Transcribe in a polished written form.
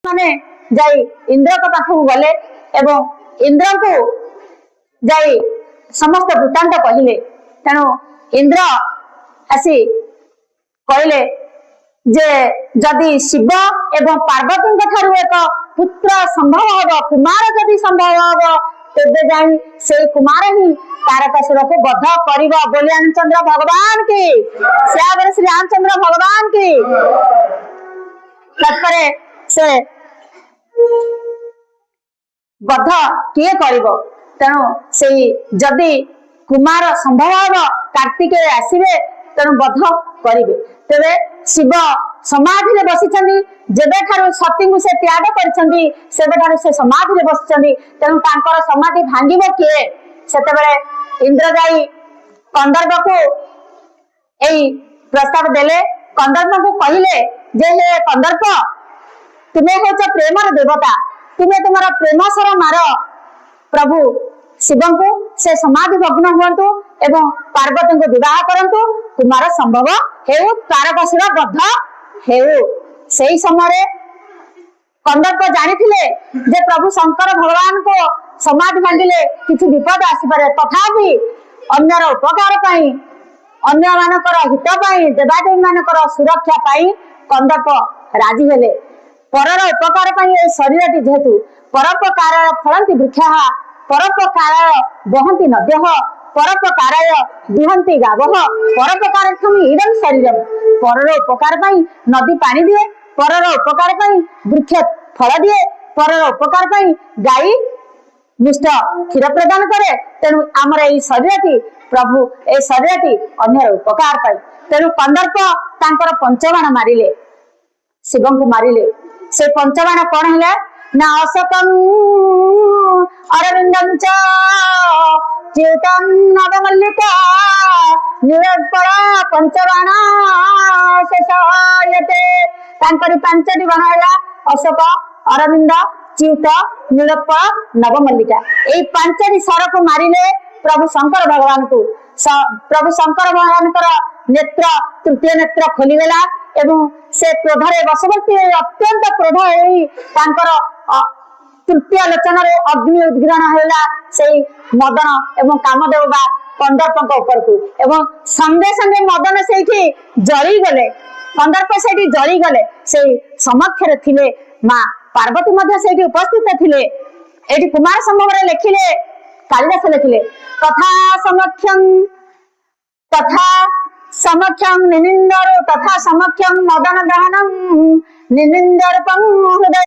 माने जाई इंद्र को पाखु गले एवं इंद्र को जाई समस्त वृत्तांत कहले। तेणु इंद्र आसी कहले जे जदि शिव एवं पार्वती ठारू एक पुत्र संभव हम कुमार जदि संभव हम तेबे जाई से कुमार ही तारकासुर को बध कर रामचंद्र भगवान की श्यावर श्री रामचंद्र भगवान की तत्पर से बध किए कर तेणु से जदि कुमार संभव हम कार्तिकेय आसवे तेणु बध करेंगे। तेरे शिव समाधि बसी जेबे ठारू सती को से त्याग कर समाधि बसी तेणु तांकर समाधि भांगिब किए सेते इंद्र जाई कंदर्प को यही प्रस्ताव देले। कंदर्प को कहले जे हे कंदर्प तुम्हें हूँ प्रेमर देवता तुम्हें तुम प्रेम सर मार प्रभु शिव को से समाधि भग्न हुंतु एवं पार्वती को विवाह करंतु तुम्हारा संभव हेउ तारकासुर बद्ध हेउ। से समय कंदर्प जानिथिले जे प्रभु शंकर भगवान को समाधि भांगिले किछि विपद आसीपारे तथापि अन्यर उपकार पाई अन्य मानकर हित पाई देवादेवी मानकर सुरक्षा पाई कंदर्प राजी हेले। परर उपकार पाई ए शरीरटी जेहेतु परोपकार फलंती वृक्षा परोपकार बहंती नद्य परोपकाराय दिहंती गावः परोपकारर्थम इदं शरीरम परर उपकार पाई नदी पानी दिए परर उपकार पाई वृक्ष फल दिए परर उपकार पाई गाई मिष्ट क्षीर प्रदान करे। तेणु आमर ए शरीरटी प्रभु ए शरीरटी अन्य उपकार पाई तेणु कंदर्प तांकर पंचबाण मारिले शिव को मारिले। से पंचबाण कौन है ना अशोकं अरविंदं च च्युतं नवमल्लिका निरपरा पंचबाण शेषायते तांकरी पांचटी बाण है अशोक अरविंद च्युत नीलपरा नवमल्लिका यही पांचटी सर को मारिले प्रभु शंकर भगवान को। प्रभु शंकर भगवान नेत्र तृतीय नेत्र खोलीगला एवं से क्रोधरे वशवर्ती अत्यंत क्रोध तृतीय लोचन अग्नि उद्गीर्ण है से मदन एवं कामदेव बा कंदर्प ऊपर को एवं संगे संगे मदन से जली गले कंदर्प से जली गले से समक्षर थिले माँ पार्वती मध्य से उपस्थित थिले। एटी कुमार संभव लिखिले कालिदास लिखिले तथा समक्षं निनिंदर तथा समक्षं मदन दहनम निनिंदर्पं हृदय